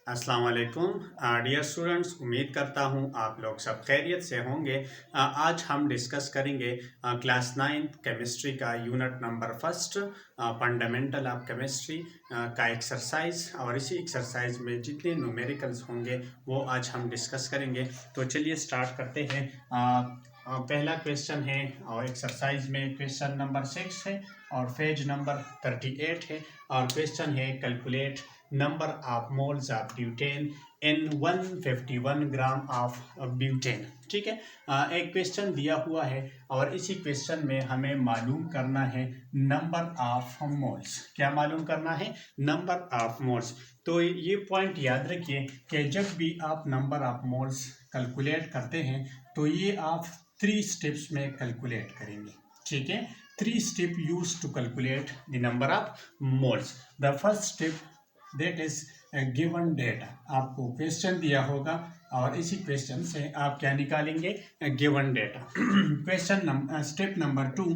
अस्सलाम वालेकुम dear students, उम्मीद करता हूँ आप लोग सब खैरियत से होंगे। आज हम डिस्कस करेंगे क्लास 9 केमिस्ट्री का unit number first fundamental of chemistry का एक्सरसाइज, और इसी एक्सरसाइज में जितने न्यूमेरिकल्स होंगे वो आज हम डिस्कस करेंगे। तो चलिए स्टार्ट करते हैं। पहला क्वेश्चन है और एक्सरसाइज में क्वेश्चन नंबर 6 है और पेज नंबर 38 है, और क्वेश्चन है calculate number of moles of butane in 151 gram of butane. ठीक है, एक क्वेश्चन दिया हुआ है और इसी क्वेश्चन में हमें मालूम करना है नंबर ऑफ मोल्स। क्या मालूम करना है? Number of moles. तो ये पॉइंट याद रखिए कि जब भी आप नंबर ऑफ मोल्स कैलकुलेट करते हैं तो ये आप 3 स्टेप्स में कैलकुलेट करेंगे। ठीक है, 3 step use to calculate the number of moles. The first step that is given data. आपको क्वेश्चन दिया होगा और इसी क्वेश्चन से आप क्या निकालेंगे? Given data. Question step number 2,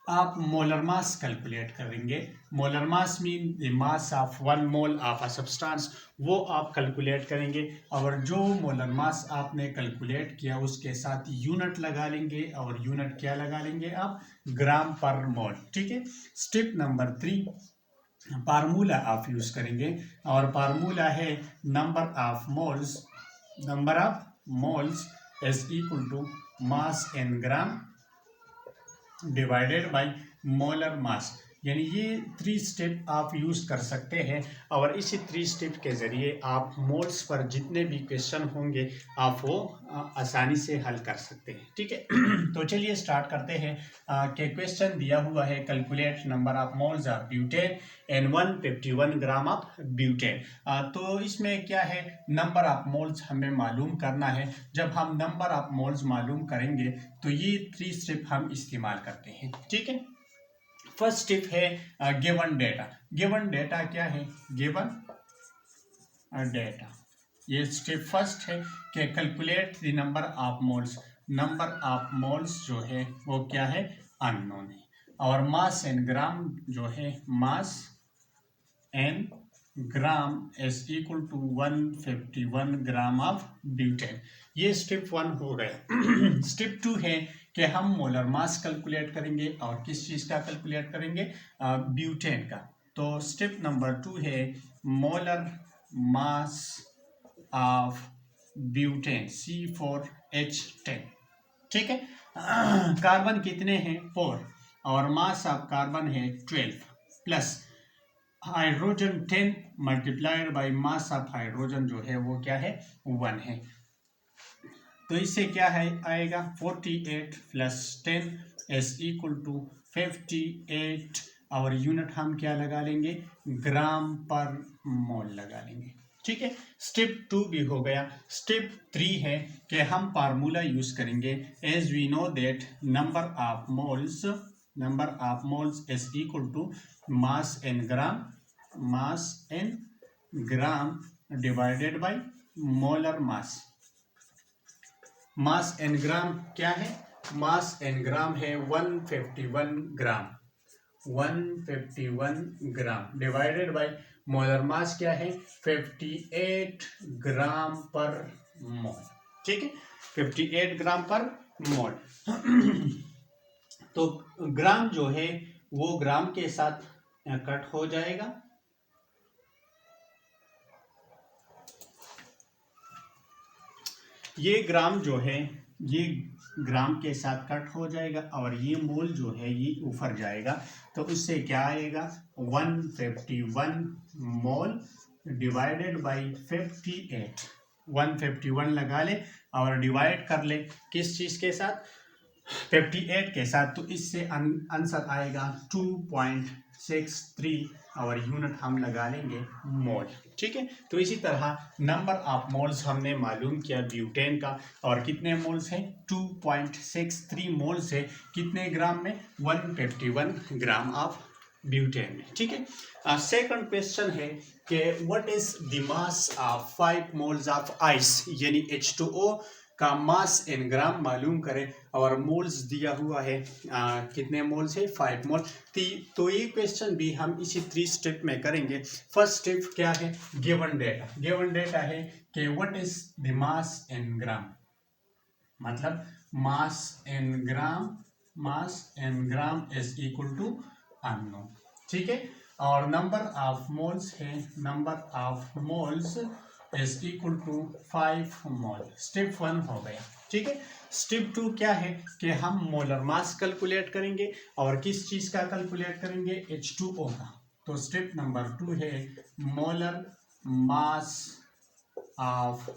आप मोलर मास कैलकुलेट करेंगे। Molar mass mean the mass of 1 mole of a substance, वो आप कैलकुलेट करेंगे और जो मोलर मास आपने कैलकुलेट किया उसके साथ यूनिट लगा लेंगे, और यूनिट क्या लगा लेंगे आप? ग्राम पर मोल। ठीक है। स्टेप नंबर 3, फार्मूला आप यूज करेंगे और फार्मूला है number of moles. Number of moles is equal to mass in gram divided by molar mass. यानी ये 3 स्टेप आप यूज कर सकते हैं और इसी 3 स्टेप के जरिए आप मोल्स पर जितने भी क्वेश्चन होंगे आप वो आसानी से हल कर सकते हैं। ठीक है। तो चलिए स्टार्ट करते हैं कि क्वेश्चन दिया हुआ है calculate number of moles of butane and 151 gram of butane. तो इसमें क्या है, नंबर ऑफ मोल्स हमें मालूम करना है। जब हम नंबर ऑफ मोल्स मालूम करेंगे तो ये 3 स्टेप हम इस्तेमाल करते हैं। ठीक है। फर्स्ट स्टेप है गिवन डेटा। गिवन डेटा क्या है? Given data. ये स्टेप फर्स्ट है कि calculate the number of moles. Number of moles जो है वो क्या है? अननोन है। और मास एन ग्राम जो है, mass in gram is equal to 151 gram of butane. ये स्टेप 1 हो गया। स्टेप 2 है कि हम मोलर मास कैलकुलेट करेंगे, और किस चीज का कैलकुलेट करेंगे? ब्यूटेन का। तो स्टेप नंबर 2 है molar mass of butane C4H10। ठीक है। कार्बन कितने हैं? 4, और मास ऑफ कार्बन है 12 plus hydrogen 10 multiplied by mass of hydrogen जो है वो क्या है? 1 है। तो इससे क्या है आएगा? 48 प्लस 10 इज इक्वल टू 58, और यूनिट हम क्या लगा लेंगे? ग्राम पर मोल लगा लेंगे। ठीक है। स्टेप 2 भी हो गया। स्टेप 3 है कि हम फार्मूला यूज करेंगे। As we know that number of moles is equal to mass in gram divided by molar mass. Mass in gram क्या है? मास एन ग्राम है 151 gram. 151 gram divided by molar mass क्या है? 58 ग्राम per mole. ठीक है, 58 ग्राम per मोल। तो ग्राम जो है वो ग्राम के साथ कट हो जाएगा। ये ग्राम जो है ये ग्राम के साथ कट हो जाएगा, और ये मोल जो है ये ऊपर जाएगा। तो उससे क्या आएगा? 151 मोल डिवाइडेड बाय 58। 151 लगा ले और डिवाइड कर ले किस चीज के साथ? 58 के साथ। तो इससे आंसर आएगा 2.63, और यूनिट हम लगा लेंगे मोल। ठीक है। तो इसी तरह नंबर ऑफ मोल्स हमने मालूम किया ब्यूटेन का, और कितने मोल्स हैं? 2.63 मोल्स है। कितने ग्राम में? 151 ग्राम ऑफ ब्यूटेन में। ठीक है। सेकंड क्वेश्चन है कि what is the mass of 5 moles of ice, यानी H2O का मास इन ग्राम मालूम करें और मोल्स दिया हुआ है कितने मोल्स है 5 मोल। तो ये क्वेश्चन भी हम इसी 3 स्टेप में करेंगे। फर्स्ट स्टेप क्या है, गिवन डेटा है कि what is the mass in gram, मतलब mass in gram is equal to unknown, ठीक है। और नंबर ऑफ मोल्स है, number of moles is equal to 5 mole. Step 1 हो गया, ठीक है। स्टेप 2 क्या है कि हम मोलर मास कैलकुलेट करेंगे और किस चीज का कैलकुलेट करेंगे, H2O का। तो स्टेप नंबर 2 है मोलर मास ऑफ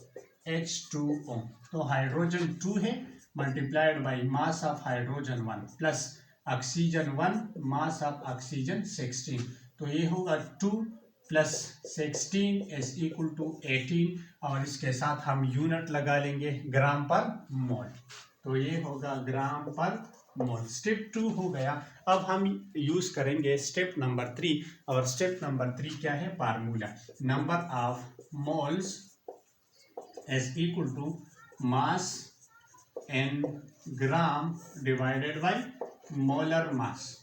H2O। तो हाइड्रोजन 2 है multiplied by mass of hydrogen 1 plus oxygen 1 mass of oxygen 16। तो ये होगा 2 प्लस 16 इज इक्वल टू 18 और इसके साथ हम यूनिट लगा लेंगे ग्राम पर मोल। तो ये होगा ग्राम पर मोल। स्टेप 2 हो गया। अब हम यूज करेंगे स्टेप नंबर 3 और स्टेप नंबर 3 क्या है, formula number of moles is equal to mass in gram divided by molar mass,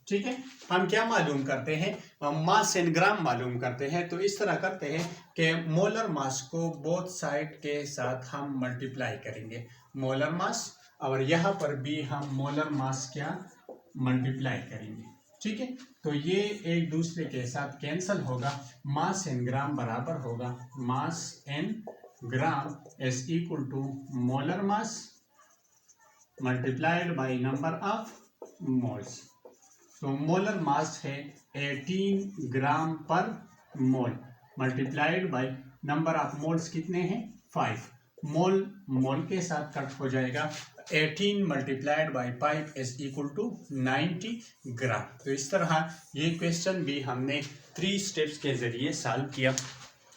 ठीक है। हम क्या मालूम करते हैं, मास इन ग्राम मालूम करते हैं। तो इस तरह करते हैं कि मोलर मास को बोथ साइड के साथ हम मल्टीप्लाई करेंगे, मोलर मास, और यहाँ पर भी हम मोलर मास क्या मल्टीप्लाई करेंगे, ठीक है। तो ये एक दूसरे के साथ कैंसल होगा। मास इन ग्राम बराबर होगा mass in gram is equal to molar mass multiplied by number of moles. तो मोलर मास है 18 gram per mole multiplied by number of moles कितने हैं 5। मोल मोल के साथ कट हो जाएगा, 18 multiplied by 5 is equal to 90 gram. तो इस तरह ये क्वेश्चन भी हमने 3 स्टेप्स के जरिए सॉल्व किया।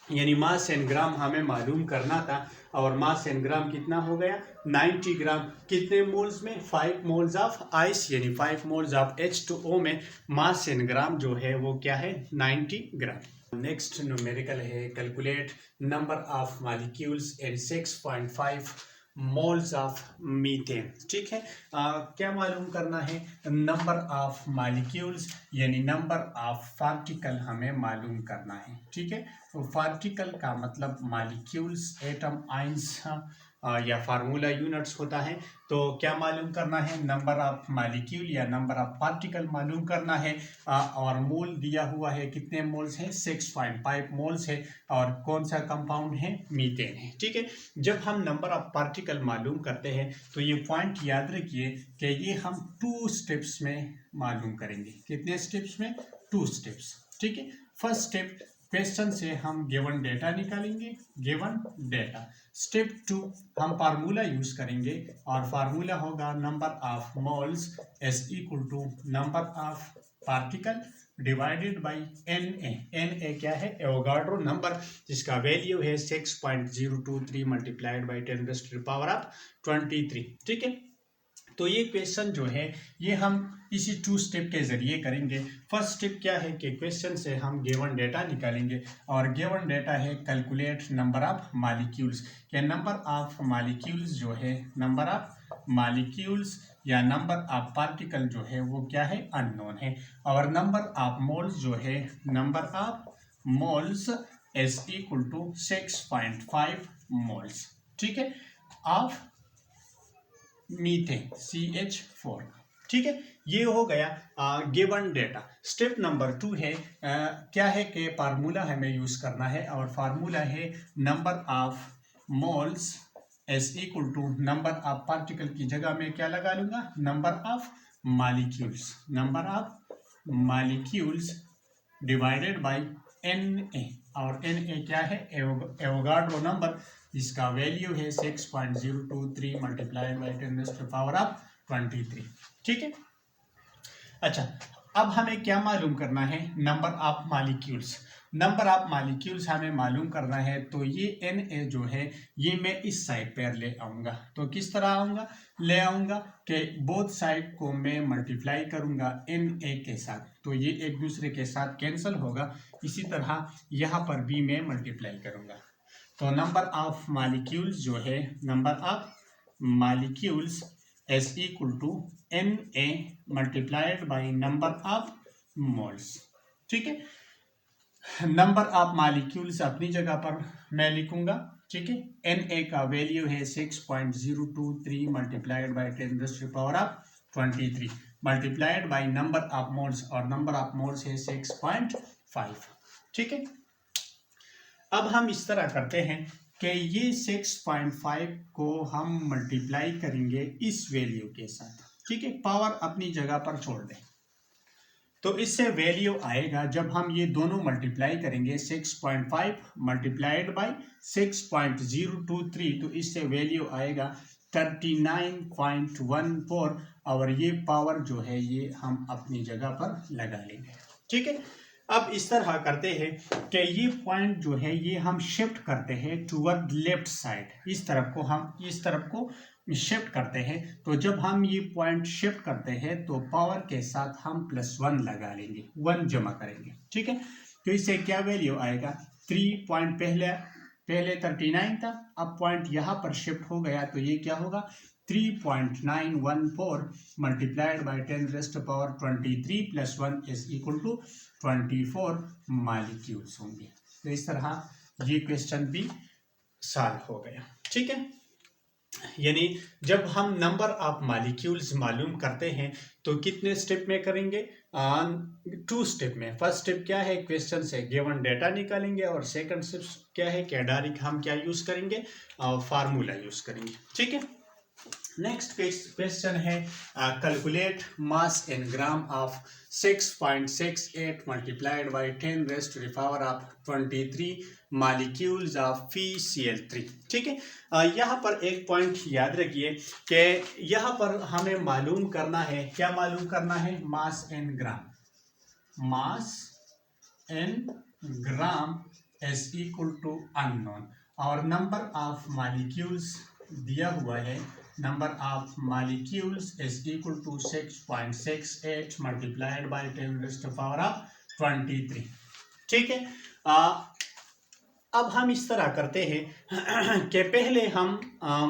यानी मास इन ग्राम हमें मालूम करना था और मास इन ग्राम कितना हो गया 90 ग्राम। कितने मोल्स में, 5 मोल्स ऑफ आइस, यानी 5 मोल्स ऑफ H2O में मास इन ग्राम जो है वो क्या है 90 ग्राम। नेक्स्ट न्यूमेरिकल है calculate number of molecules in 6.5 moles of methane, ठीक है। क्या मालूम करना है, नंबर ऑफ मॉलिक्यूल्स यानी नंबर ऑफ पार्टिकल हमें मालूम करना है, ठीक है। तो पार्टिकल का मतलब मॉलिक्यूल्स, एटम, आइंस या फार्मूला यूनिट्स होता है। तो क्या मालूम करना है, नंबर ऑफ मॉलिक्यूल या नंबर ऑफ पार्टिकल मालूम करना है। और मोल दिया हुआ है, कितने मोल्स हैं 6.5 मोल्स है और कौन सा कंपाउंड है मीथेन है, ठीक है। जब हम नंबर ऑफ पार्टिकल मालूम करते हैं तो ये पॉइंट याद रखिए कि ये हम 2 स्टेप्स में मालूम करेंगे। कितने स्टेप्स में, 2 स्टेप्स, ठीक है। फर्स्ट स्टेप क्वेश्चन से हम गिवन डेटा निकालेंगे, गिवन डेटा। स्टेप 2 हम फार्मूला यूज करेंगे और फार्मूला होगा number of moles is equal to number of particle divided by Na क्या है, एवोगाड्रो नंबर, जिसका वैल्यू है 6.023 मल्टीप्लाइड बाई 10⁻⁻23, ठीक है। तो ये क्वेश्चन जो है ये हम इसी 2 स्टेप के जरिए करेंगे। फर्स्ट स्टेप क्या है कि क्वेश्चन से हम गिवन डेटा निकालेंगे और गिवन डेटा है कैलकुलेट नंबर ऑफ मॉलिक्यूल्स। या नंबर ऑफ मॉलिक्यूल्स जो है, नंबर ऑफ मॉलिक्यूल्स या नंबर ऑफ पार्टिकल जो है वो क्या है अननोन है। और नंबर ऑफ मोल्स जो है, number of moles is equal to 6.5 moles, ठीक है, ऑफ मीथेन CH4, ठीक है। ये हो गया गिवन डेटा। स्टेप नंबर 2 है क्या है कि फार्मूला हमें यूज करना है और फार्मूला है number of moles is equal to number of particle की जगह में क्या लगा लूंगा, number of molecules, number of molecules divided by Na। और Na क्या है, एवोगाड्रो नंबर, इसका वैल्यू है 6.023 मल्टीप्लाइड बाई 10⁻⁻23, ठीक है। अच्छा, अब हमें क्या मालूम करना है, number of molecules. Number of molecules हमें मालूम करना है। तो ये Na जो है ये मैं इस साइड पर ले आऊँगा। तो किस तरह आऊँगा, ले आऊँगा कि बोथ साइड को मैं मल्टीप्लाई करूँगा Na के साथ, तो ये एक दूसरे के साथ कैंसिल होगा। इसी तरह यहाँ पर भी मैं मल्टीप्लाई करूँगा। तो नंबर ऑफ मॉलिक्यूल्स जो है, number of molecules is equal to Na multiplied by number of moles. ठीक है, नंबर ऑफ मॉलिक्यूल्स अपनी जगह पर मैं लिखूंगा। ठीक है, Na का वैल्यू है 6.023 multiplied by 10⁻23 multiplied by number of moles, और नंबर ऑफ मोल्स है 6.5। ठीक है, अब हम इस तरह करते हैं कि ये 6.5 को हम मल्टीप्लाई करेंगे इस वैल्यू के साथ। ठीक है, पावर अपनी जगह पर छोड़ दें, तो इससे वैल्यू आएगा, जब हम ये दोनों मल्टीप्लाई करेंगे 6.5 मल्टीप्लाइड बाय 6.023, तो इससे वैल्यू आएगा 39.14, और ये पावर जो है ये हम अपनी जगह पर लगा लेंगे। ठीक है, अब इस तरह करते हैं कि ये पॉइंट जो है ये हम शिफ्ट करते हैं टूवर्ड लेफ्ट साइड, इस तरफ को हम इस तरफ को शिफ्ट करते हैं। तो जब हम ये पॉइंट शिफ्ट करते हैं तो पावर के साथ हम +1 लगा लेंगे, 1 जमा करेंगे। ठीक है, तो इससे क्या वैल्यू आएगा, 3 पॉइंट पहले 39 था, अब पॉइंट यहाँ पर शिफ्ट हो गया, तो ये क्या होगा 3.914 multiplied by 10⁻23 + 1 is equal to 24 molecules होंगे। तो इस तरह ये क्वेश्चन भी सॉल्व हो गया। ठीक है, यानी जब हम नंबर ऑफ मॉलिक्यूल्स मालूम करते हैं तो कितने स्टेप में करेंगे, 2 स्टेप में। फर्स्ट स्टेप क्या है, क्वेश्चन से गिवन डेटा निकालेंगे, और सेकंड स्टेप क्या है कि डायरेक्ट हम क्या यूज करेंगे, फार्मूला यूज करेंगे। ठीक है, नेक्स्ट क्वेश्चन है calculate mass in gram of 6.68 multiplied by 10⁻23 molecules of FeCl3। ठीक है, यहाँ पर एक पॉइंट याद रखिए कि यहाँ पर हमें मालूम करना है, क्या मालूम करना है, mass in gram. Mass in gram is equal to unknown, और नंबर ऑफ मॉलिक्यूल्स दिया हुआ है, number of molecules is equal to 6.68 multiplied by 10⁻23। ठीक है, अब हम इस तरह करते हैं कि पहले हम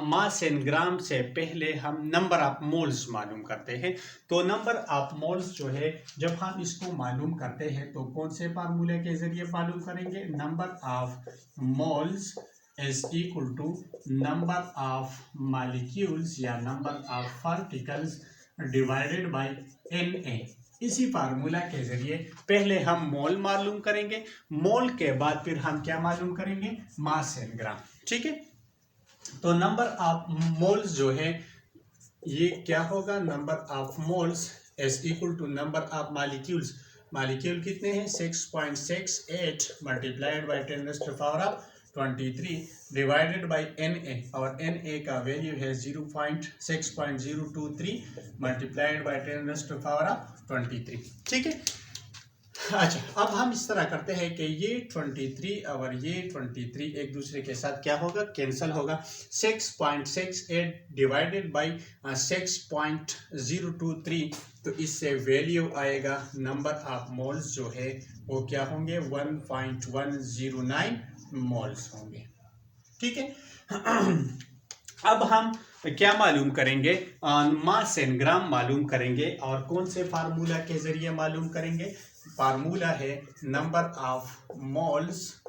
मास इन ग्राम से पहले हम नंबर ऑफ मोल्स मालूम करते हैं। तो नंबर ऑफ मोल्स जो है जब हम इसको मालूम करते हैं तो कौन से फार्मूले के जरिए मालूम करेंगे, number of moles is equal to number of molecules या number of particles divided by Na। इसी फार्मूला के जरिए पहले हम मोल मालूम करेंगे, मोल के बाद फिर हम क्या मालूम करेंगे, मास इन ग्राम। ठीक है, तो नंबर ऑफ मोल्स जो है ये क्या होगा, number of moles is equal to number of molecules. Molecule कितने हैं, 6.68 multiplied by 10⁻23 divided by Na, और Na का वैल्यू है 6.023 मल्टीप्लाइड बाय 10⁻23। ठीक है, अच्छा, अब हम इस तरह करते हैं कि ये 23 और ये 23 एक दूसरे के साथ क्या होगा, कैंसिल होगा। 6.68 डिवाइडेड बाई 6.023, तो इससे वैल्यू आएगा, नंबर ऑफ मोल्स जो है वो क्या होंगे, 1.109 मोल्स होंगे। ठीक है, अब हम क्या मालूम करेंगे, मास इन ग्राम मालूम करेंगे, और कौन से फार्मूला के जरिए मालूम करेंगे, फार्मूला है number of moles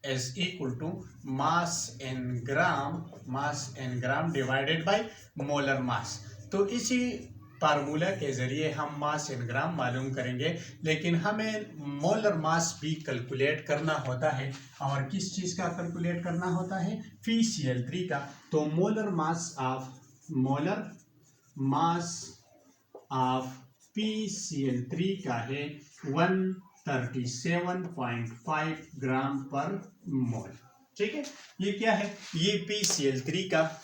is equal to mass in gram divided by molar mass. तो इसी फार्मूला के जरिए हम मास इन ग्राम मालूम करेंगे, लेकिन हमें मोलर मास भी कैलकुलेट करना होता है। और किस चीज़ का कैलकुलेट करना होता है, FeCl3 का। तो मोलर मास ऑफ FeCl3 का है 137.5 ग्राम पर मोल। ठीक है, ये क्या है, ये FeCl3 का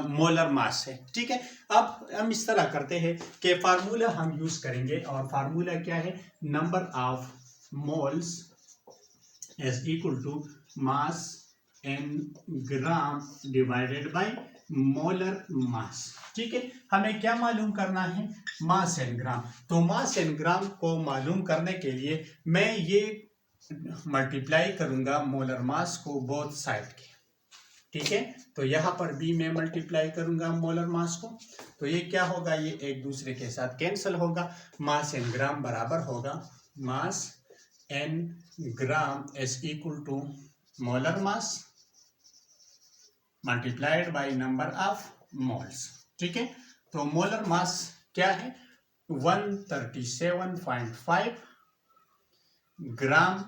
मोलर मास है। ठीक है, अब हम इस तरह करते हैं कि फार्मूला हम यूज करेंगे, और फार्मूला क्या है, number of moles is equal to mass in gram divided by molar mass. ठीक है, हमें क्या मालूम करना है, मास इन ग्राम। तो मास इन ग्राम को मालूम करने के लिए मैं ये मल्टीप्लाई करूंगा मोलर मास को बोथ साइड के, ठीक है। तो यहाँ पर भी मैं मल्टीप्लाई करूंगा मोलर मास को, तो ये क्या होगा, ये एक दूसरे के साथ कैंसिल होगा। मास इन ग्राम बराबर होगा mass in gram is equal to molar mass multiplied by number of moles, ठीक है। तो मोलर मास क्या है, 137.5 ग्राम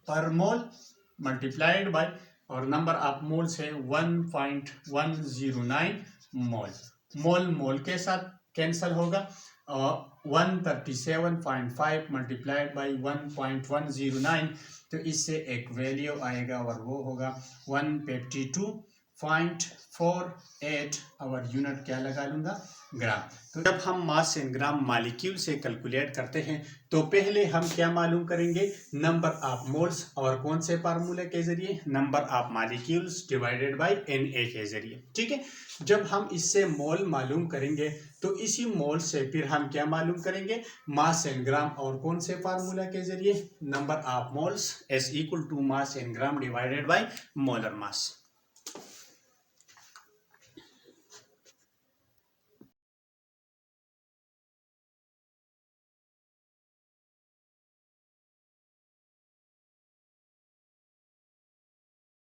पर मोल मल्टीप्लाइड बाय, और नंबर ऑफ मोल्स है 1.109 मोल। मोल मोल के साथ कैंसिल होगा और 137.5 मल्टीप्लाइड बाय 1.109, तो इससे एक वैल्यू आएगा और वो होगा 152.48 और यूनिट क्या लगा लूंगा, ग्राम। तो जब हम मास इन ग्राम मॉलिक्यूल से कैलकुलेट करते हैं तो पहले हम क्या मालूम करेंगे, नंबर ऑफ मोल्स, और कौन से फार्मूले के जरिए, number of molecules divided by Na के जरिए, ठीक है। जब हम इससे मोल मालूम करेंगे तो इसी मोल से फिर हम क्या मालूम करेंगे, मास इन ग्राम, और कौन से फार्मूला के जरिए, number of moles is equal to mass in gram divided by molar mass.